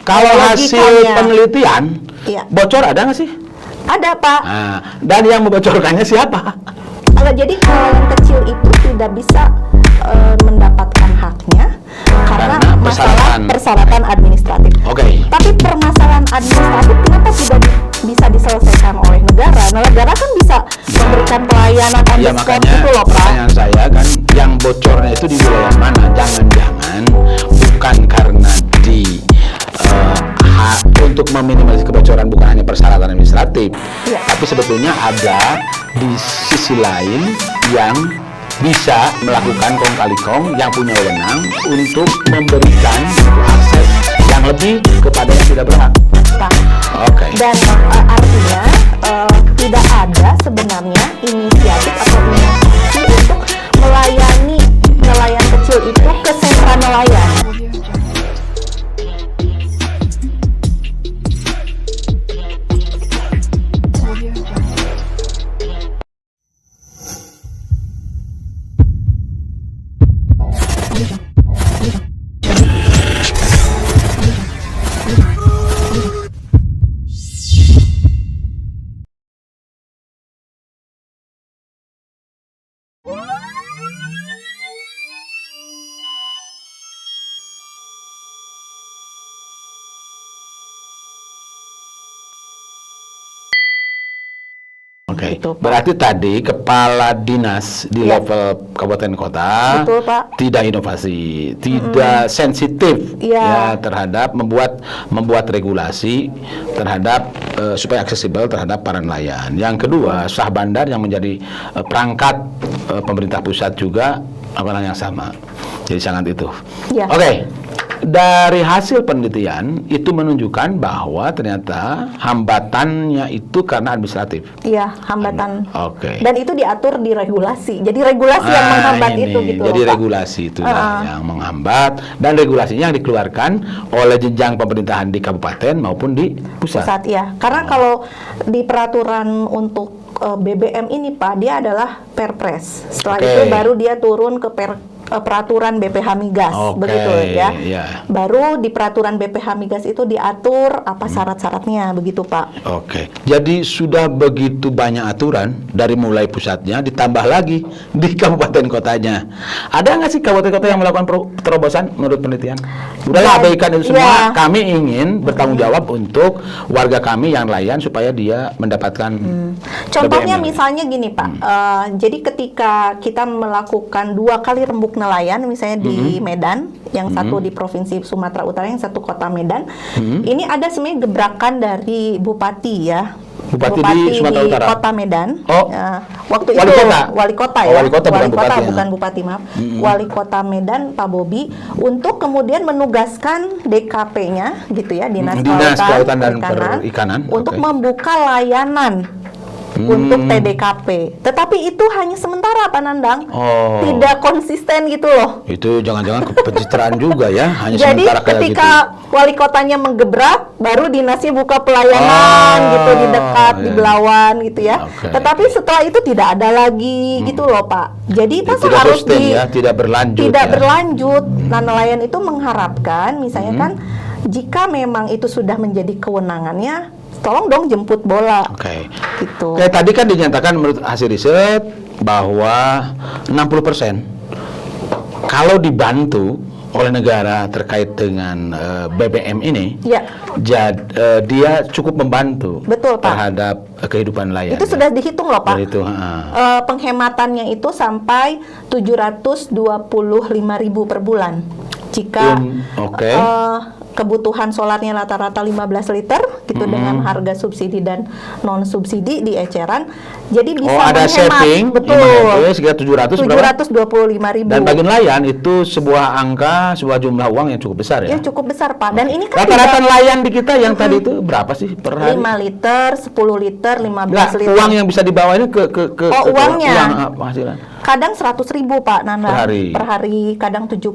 Kalau hasil penelitian, bocor ada nggak sih? Ada, Pak. Nah, dan yang membocorkannya siapa? Jadi nelayan kecil itu tidak bisa mendapatkan haknya karena masalah persyaratan administratif. Tapi permasalahan administratif kenapa tidak bisa diselesaikan oleh negara? Negara kan bisa memberikan pelayanan on the spot gitu loh, Pak. Pertanyaan saya kan, yang bocornya itu di wilayah mana? Jangan-jangan bukan karena untuk meminimalisasi kebocoran bukan hanya persyaratan administratif, tapi sebetulnya ada di sisi lain yang bisa melakukan kong kali kong yang punya wewenang untuk memberikan akses yang lebih kepada yang tidak berhak. Dan artinya tidak ada sebenarnya inisiatif atau inovasi untuk melayani nelayan kecil itu ke sentra nelayan. Berarti tadi kepala dinas di level kabupaten kota tidak inovasi, tidak sensitif terhadap membuat regulasi terhadap supaya aksesibel terhadap para nelayan. Yang kedua, sah bandar yang menjadi perangkat pemerintah pusat juga hal yang sama. Jadi sangat itu. Dari hasil penelitian itu menunjukkan bahwa ternyata hambatannya itu karena administratif. Hambatan. Dan itu diatur di regulasi. Jadi regulasi yang menghambat itu gitu. Jadi regulasi itu yang menghambat, dan regulasinya yang dikeluarkan oleh jenjang pemerintahan di kabupaten maupun di pusat. Karena kalau di peraturan untuk BBM ini, Pak, dia adalah Perpres. Setelah itu baru dia turun ke peraturan BPH Migas, begitu ya. Baru di peraturan BPH Migas itu diatur apa syarat-syaratnya, begitu, Pak. Jadi sudah begitu banyak aturan dari mulai pusatnya, ditambah lagi di kabupaten kotanya. Ada nggak sih kabupaten kota yang melakukan terobosan menurut penelitian? Udahlah, abaikan itu semua. Kami ingin bertanggung jawab untuk warga kami yang nelayan supaya dia mendapatkan. Contohnya misalnya gini, Pak. Jadi ketika kita melakukan 2 kali rembuk nelayan, misalnya di Medan, yang satu di Provinsi Sumatera Utara, yang satu Kota Medan. Ini ada sebenarnya gebrakan dari Bupati ya. Bupati di Sumatera Utara. Kota Medan. Waktu wali itu kota. Wali kota ya. Wali kota bukan bupati, maaf. Wali Kota Medan Pak Bobi untuk kemudian menugaskan DKP-nya gitu ya, Dinas Kelautan dan Perikanan untuk membuka layanan untuk TDKP. Tetapi itu hanya sementara, Pak Nandang. Tidak konsisten gitu loh. Itu jangan-jangan pencitraan juga ya, hanya jadi sementara kayak ketika gitu. Wali kotanya menggebrak, baru dinasnya buka pelayanan gitu di dekat di Belawan gitu ya. Tetapi setelah itu tidak ada lagi gitu loh, Pak. Jadi masa harus tidak berlanjut. Berlanjut. Nah, nelayan itu mengharapkan misalnya kan jika memang itu sudah menjadi kewenangannya, tolong dong jemput bola. Gitu. Kayak tadi kan dinyatakan menurut hasil riset bahwa 60% kalau dibantu oleh negara terkait dengan BBM ini, dia cukup membantu terhadap kehidupan nelayan. Itu sudah dihitung loh, Pak. Penghematannya itu sampai 725.000 per bulan. Jika kebutuhan solarnya rata-rata 15 liter gitu dengan harga subsidi dan non subsidi di eceran, jadi bisa ada menghemat saving, sekitar 725.000. Dan bagi nelayan itu sebuah angka, sebuah jumlah uang yang cukup besar ya. Ya cukup besar, Pak. Dan ini kan rata-rata nelayan di kita yang tadi itu berapa sih per hari? 5 liter, 10 liter, 15 liter. Uang yang bisa dibawa ini ke uangnya. Uang penghasilan. Kadang 100.000, Pak Nanda. Per hari. Kadang 70.000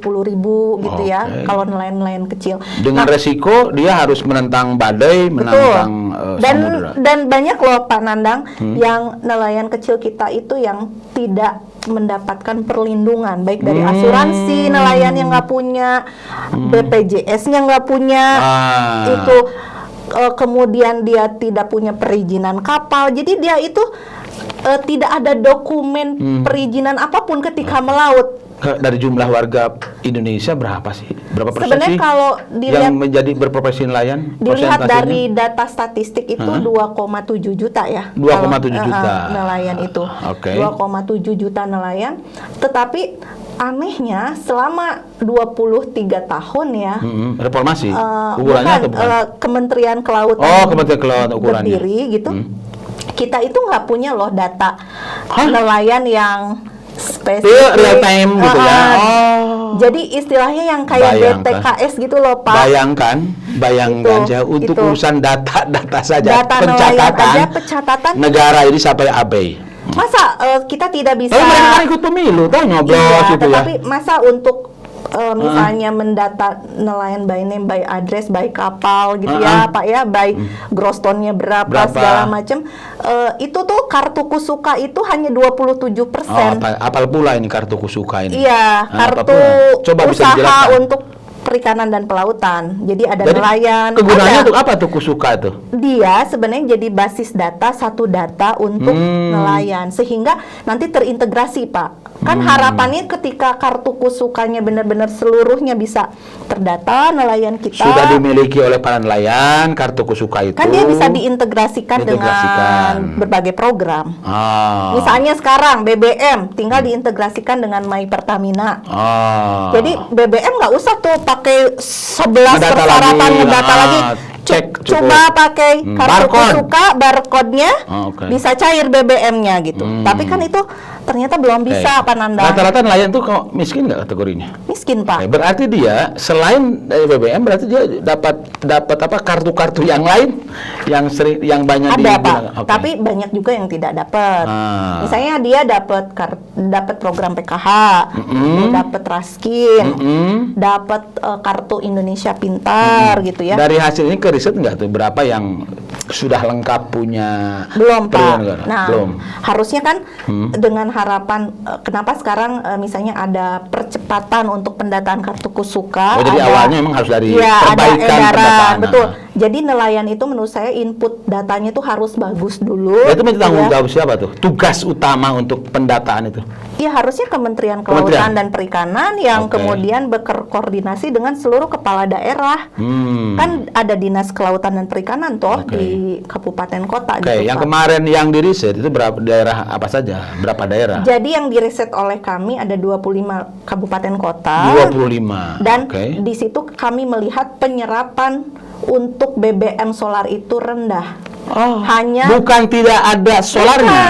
gitu ya. Kalau nelayan-nelayan kecil. Dengan resiko dia harus menentang badai, menentang samudera. Dan banyak loh Pak Nandang yang nelayan kecil kita itu yang tidak mendapatkan perlindungan baik dari asuransi nelayan yang nggak punya, BPJS-nya nggak punya, itu kemudian dia tidak punya perizinan kapal, jadi dia itu tidak ada dokumen perizinan apapun ketika melaut. Dari jumlah warga Indonesia berapa sih? Berapa persen Sebenarnya sih kalau dilihat, yang menjadi berprofesi nelayan? Dilihat dari data statistik itu 2,7 juta ya. 2,7 juta nelayan itu. 2,7 juta nelayan. Tetapi anehnya selama 23 tahun ya. Reformasi? Ukurannya atau bukan? Kementerian Kelautan. Kementerian Kelautan ukurannya. Berdiri gitu. Kita itu nggak punya loh data nelayan yang spesifik, real time gitu ya. Jadi istilahnya yang kayak BTKS gitu loh Pak. Bayangkan ya untuk urusan data saja, data pencatatan negara ini sampai abai. Masa kita tidak bisa? Tapi mereka ikut pemilu, tuh nyoblos gitu ya. Tapi masa untuk misalnya mendata nelayan by name, by address, by kapal gitu ya Pak ya, by gross tonnya berapa segala macam, itu tuh kartu kusuka itu hanya 27%. Apal pula ini kartu kusuka ini? Iya, kartu usaha untuk perikanan dan pelautan. Jadi ada nelayan. Kegunaannya untuk apa tuh kusuka tuh? Dia sebenarnya jadi basis data, satu data untuk nelayan, sehingga nanti terintegrasi Pak. Kan harapannya ketika kartu kusukanya benar-benar seluruhnya bisa terdata nelayan kita. Sudah dimiliki oleh para nelayan kartu kusuka itu. Kan dia bisa diintegrasikan dengan berbagai program. Misalnya sekarang BBM tinggal diintegrasikan dengan My Pertamina. Jadi BBM nggak usah tuh pakai 11 persyaratan ngedata lagi. Cuma pakai kartu kusuka, barcode-nya bisa cair BBM-nya gitu. Tapi kan itu ternyata belum bisa Pak Nanda. Rata-rata nelayan tuh kok miskin nggak kategorinya? Miskin Pak. Berarti dia selain dari BBM berarti dia dapat apa kartu-kartu yang lain yang banyak ada Pak. Tapi banyak juga yang tidak dapat. Misalnya dia dapat program PKH, dapat Raskin, dapat kartu Indonesia Pintar gitu ya. Dari hasil ini ke riset nggak tuh berapa yang sudah lengkap punya? Belum Pak. Nah, belum. Harusnya kan dengan harapan kenapa sekarang misalnya ada percepatan untuk pendataan kartu kusuka. Jadi awalnya memang harus dari perbaikan pendataan. Betul. Jadi nelayan itu menurut saya input datanya itu harus bagus dulu. Itu tanggung jawab siapa tuh? Tugas utama untuk pendataan itu? Ya harusnya Kementerian Kelautan dan Perikanan yang kemudian berkoordinasi dengan seluruh kepala daerah. Kan ada Dinas Kelautan dan Perikanan toh di kabupaten kota gitu. Yang kemarin yang diriset itu berapa daerah apa saja? Berapa daerah? Jadi yang diriset oleh kami ada 25 kabupaten kota. 25. Dan di situ kami melihat penyerapan untuk BBM solar itu rendah. Hanya bukan tidak ada solarnya.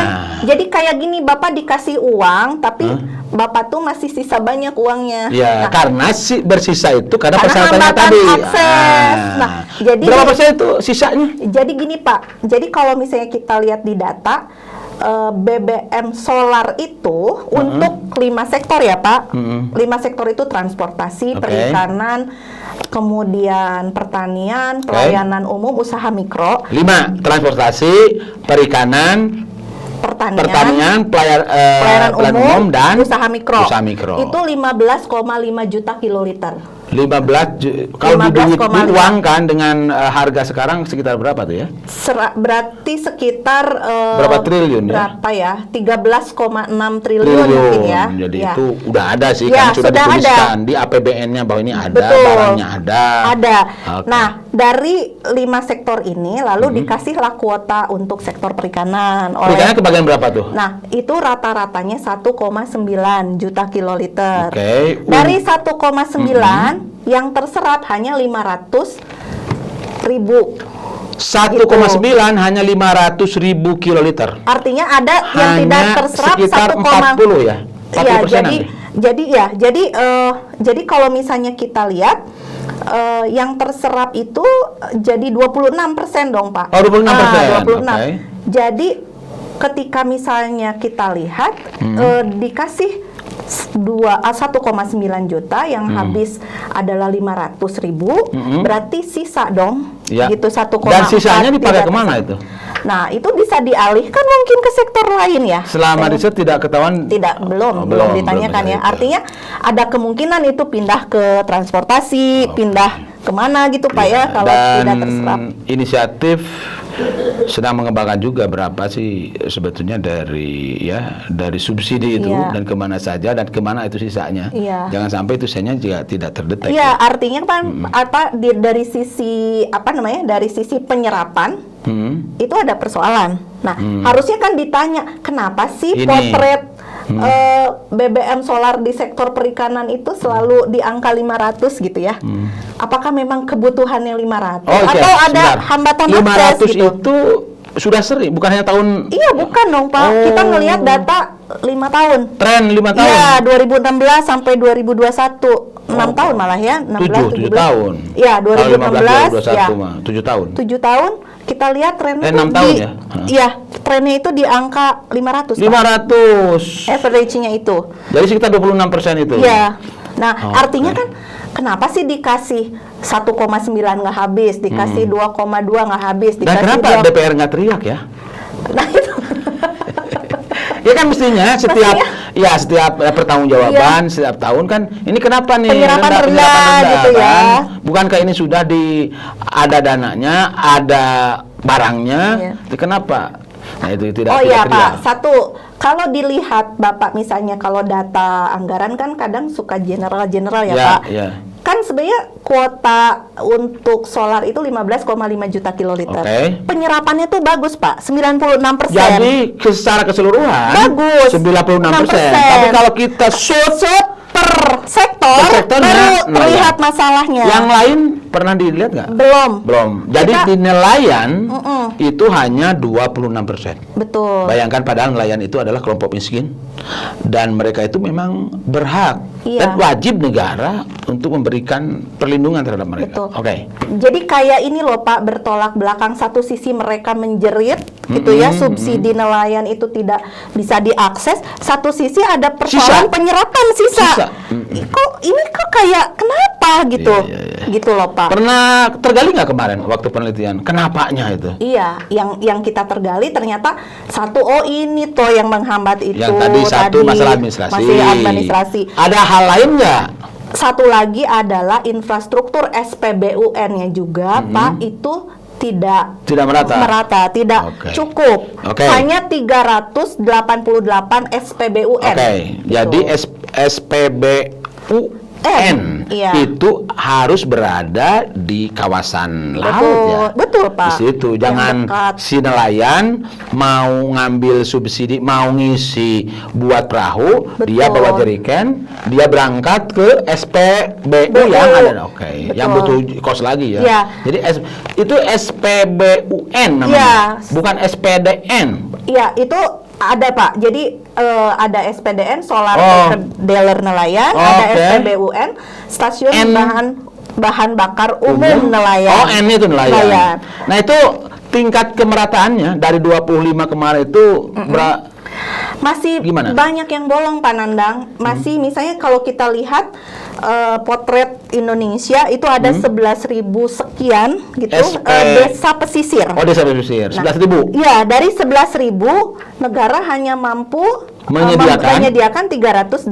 Jadi kayak gini, Bapak dikasih uang tapi Bapak tuh masih sisa banyak uangnya. Ya, karena bersisa itu karena persyaratannya tadi. Akses. Jadi berapa persen itu sisanya? Jadi gini Pak. Jadi kalau misalnya kita lihat di data BBM solar itu untuk 5 sektor ya Pak. 5 sektor itu transportasi, perikanan, kemudian pertanian, pelayanan umum, usaha mikro. 5, transportasi, perikanan, pertanian, pelayanan umum dan usaha mikro. Itu 15,5 juta kiloliter. 15 kalau diuangkan dengan harga sekarang sekitar berapa tuh ya? Berarti sekitar berapa triliun ya? Berapa ya? 13,6 triliun mungkin ya. Jadi itu udah ada sih kan sudah dituliskan di APBN-nya bahwa ini ada, barangnya ada. Ada. Nah, dari 5 sektor ini lalu dikasihlah kuota untuk sektor perikanan. Perikanan kebagian berapa tuh? Nah, itu rata-ratanya 1,9 juta kiloliter. Dari 1,9 yang terserap hanya 500.000. 1,9 hanya 500.000 kiloliter. Artinya ada yang tidak terserap sekitar 40 ya. 40%. Jadi kalau misalnya kita lihat yang terserap itu jadi 26% dong Pak. 26%. Jadi ketika misalnya kita lihat dikasih 1,9 juta, yang habis adalah 500.000, berarti sisa dong, gitu 1,4. Dan sisanya dipakai kemana itu? Nah, itu bisa dialihkan mungkin ke sektor lain ya. Selama riset tidak ketahuan? Belum ditanyakan ya. Artinya ada kemungkinan itu pindah ke transportasi, pindah kemana gitu Pak ya, kalau tidak terserap. Inisiatif sedang mengembangkan juga berapa sih sebetulnya dari subsidi itu, dan kemana saja dan kemana itu sisanya. Jangan sampai itu sisanya juga tidak terdeteksi. Iya, artinya kan dari sisi dari sisi penyerapan itu ada persoalan. Nah, harusnya kan ditanya kenapa sih potret BBM solar di sektor perikanan itu selalu di angka 500 gitu ya. Apakah memang kebutuhannya 500 atau ada hambatan akses 500 gitu? itu sudah sering, bukan hanya tahun. Iya, bukan dong Pak. Kita ngelihat data 5 tahun. Tren 5 tahun. Iya, 2016 sampai 2021. 6 tahun malah ya, 7 tahun. Iya, 2016 ya. 7 tahun. 7 tahun kita lihat trennya 6 tahun ya. Iya, trennya itu di angka 500. 500. Average-nya itu. Jadi sekitar 26% itu. Iya. Nah, artinya kan kenapa sih dikasih 1,9 nggak habis, dikasih 2,2 nggak habis, Dan dikasih kenapa DPR nggak teriak ya? Nah, itu. Ya kan mestinya setiap pertanggungjawaban setiap tahun kan, ini kenapa nih penyerapan rendah gitu ya. kan? Bukankah ini sudah ada dananya, ada barangnya, kenapa? Nah, itu tidak iya teriak. Pak, satu, kalau dilihat Bapak misalnya kalau data anggaran kan kadang suka general ya Pak. Kan sebenarnya kuota untuk solar itu 15,5 juta kiloliter. Penyerapannya tuh bagus Pak, 96%. Jadi secara keseluruhan bagus, 96%. Tapi kalau kita shoot per sektor baru terlihat masalahnya. Yang lain pernah dilihat nggak? Belum. Jadi di nelayan itu hanya 26%. Betul. Bayangkan padahal nelayan itu adalah kelompok miskin dan mereka itu memang berhak dan wajib negara untuk memberikan perlindungan terhadap mereka. Betul. Jadi kayak ini loh Pak, bertolak belakang. Satu sisi mereka menjerit gitu ya, subsidi nelayan itu tidak bisa diakses. Satu sisi ada persoalan penyerapan sisa. Ini kok kayak kenapa gitu? Gitu loh Pak. Pernah tergali nggak kemarin waktu penelitian? Kenapanya itu? Iya, yang kita tergali ternyata ini toh yang menghambat itu. Yang tadi masalah administrasi. Masih administrasi. Ada hal lain nggak? Satu lagi adalah infrastruktur SPBUN-nya juga Pak, itu tidak merata, tidak cukup. Hanya 388 SPBUN. Jadi SPBUN itu harus berada di kawasan laut ya. Betul Pak. Di situ jangan si nelayan mau ngambil subsidi, mau ngisi buat perahu, dia bawa jeriken, dia berangkat ke SPBU yang ada. Yang butuh kos lagi ya. Jadi itu SPBUN namanya, bukan SPDN. Iya, itu ada Pak. Jadi ada SPDN Solar Dealer Nelayan, ada SPBUN Stasiun Bahan Bakar Umum Nelayan. N itu nelayan. Nah, itu tingkat kemerataannya dari 25 kemarin itu masih banyak yang bolong Pak Nandang. Masih misalnya kalau kita lihat potret Indonesia itu ada 11.000 sekian gitu desa pesisir. Desa pesisir. 11.000. Iya, dari 11.000 negara hanya mampu menyediakan 388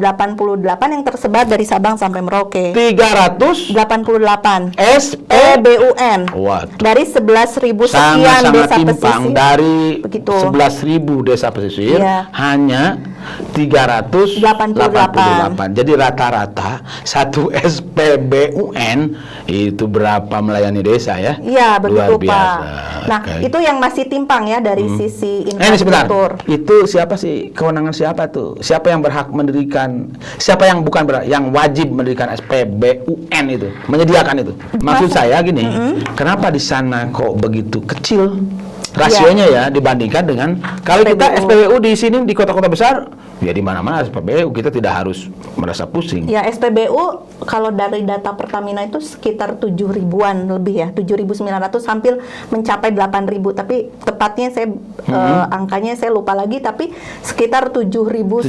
yang tersebar dari Sabang sampai Merauke. 388 SPBUN. Dari 11.000 sekian desa pesisir. Dari 11.000 desa pesisir hanya 388. Jadi rata-rata satu SPBUN itu berapa melayani desa ya? Iya, betul Pak. Nah, itu yang masih timpang ya dari sisi infrastruktur. Itu siapa sih, kewenangan siapa tuh? Siapa yang berhak mendirikan? Siapa yang bukan berhak, yang wajib mendirikan SPBUN itu, menyediakan itu? Maksud saya gini, kenapa di sana kok begitu kecil rasionya ya dibandingkan dengan kalau kita SPBU di sini di kota-kota besar ya di mana-mana SPBU, kita tidak harus merasa pusing. Ya SPBU kalau dari data Pertamina itu sekitar 7 ribuan lebih ya, 7.900 hampir mencapai 8.000, tapi tepatnya saya angkanya saya lupa lagi, tapi sekitar 7.000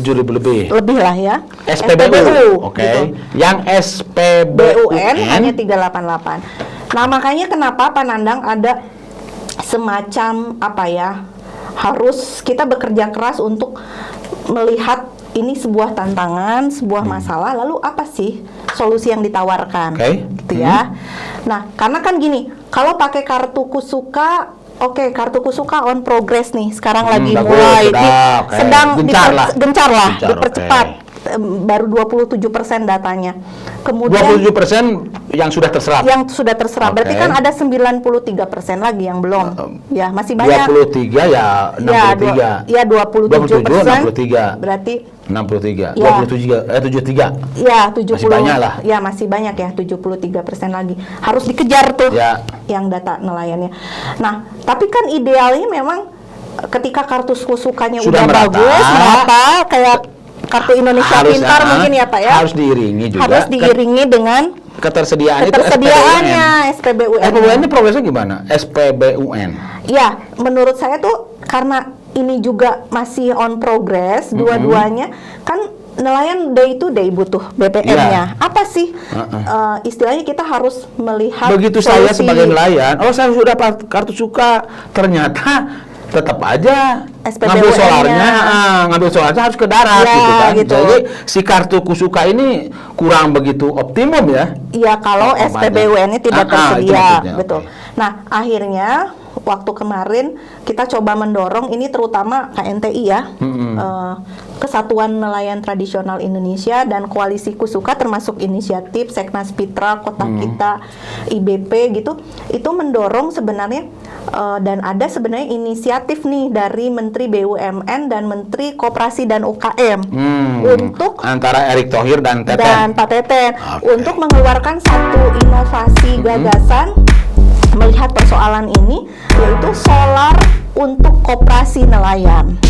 lebih lah ya. SPBU. Oke. Gitu. Yang SPBUN hanya 388. Nah, makanya kenapa Pak Nandang ada semacam apa ya, harus kita bekerja keras untuk melihat ini sebuah tantangan, sebuah masalah, lalu apa sih solusi yang ditawarkan, gitu ya. Nah, karena kan gini, kalau pakai kartu Kusuka, oke, kartu Kusuka on progress nih, sekarang lagi mulai sedang gencar lah, dipercepat. Baru 27% datanya. Kemudian 27% yang sudah terserap. Yang sudah terserap. Berarti kan ada 93% lagi yang belum. Ya, masih banyak. 23 ya 63. Ya, 27%. 63. Berarti 63. Ya. 73. Ya, 70. Masih banyak lah. Ya, masih banyak ya, 73% lagi. Harus dikejar tuh ya, yang data nelayannya. Nah, tapi kan idealnya memang ketika kartu Kusukanya sudah udah merata, bagus, merata kayak kartu Indonesia Pintar mungkin ya Pak ya. Harus diiringi juga. Harus diiringi dengan ketersediaannya SPBUN. SPBUN ini progresnya gimana? SPBUN. Ya, menurut saya tuh karena ini juga masih on progress dua-duanya, kan nelayan day to day butuh BBM-nya. Apa sih istilahnya kita harus melihat begitu saya sebagai nelayan, saya sudah dapat kartu suka, ternyata tetap aja ngambil solarnya harus ke darat ya, gitu kan. Gitu. Jadi si kartu Kusuka ini kurang begitu optimum ya. Iya, kalau SPBUN-nya tidak tersedia, betul. Okay. Nah, akhirnya waktu kemarin kita coba mendorong ini terutama KNTI ya, Kesatuan Nelayan Tradisional Indonesia dan Koalisi Kusuka termasuk inisiatif Seknas Pitra, Kota Kita, IBP gitu, itu mendorong sebenarnya dan ada sebenarnya inisiatif nih dari Menteri BUMN dan Menteri Koperasi dan UKM untuk antara Erick Thohir dan Pak Teten untuk mengeluarkan satu inovasi gagasan melihat persoalan ini, yaitu solar untuk koperasi nelayan.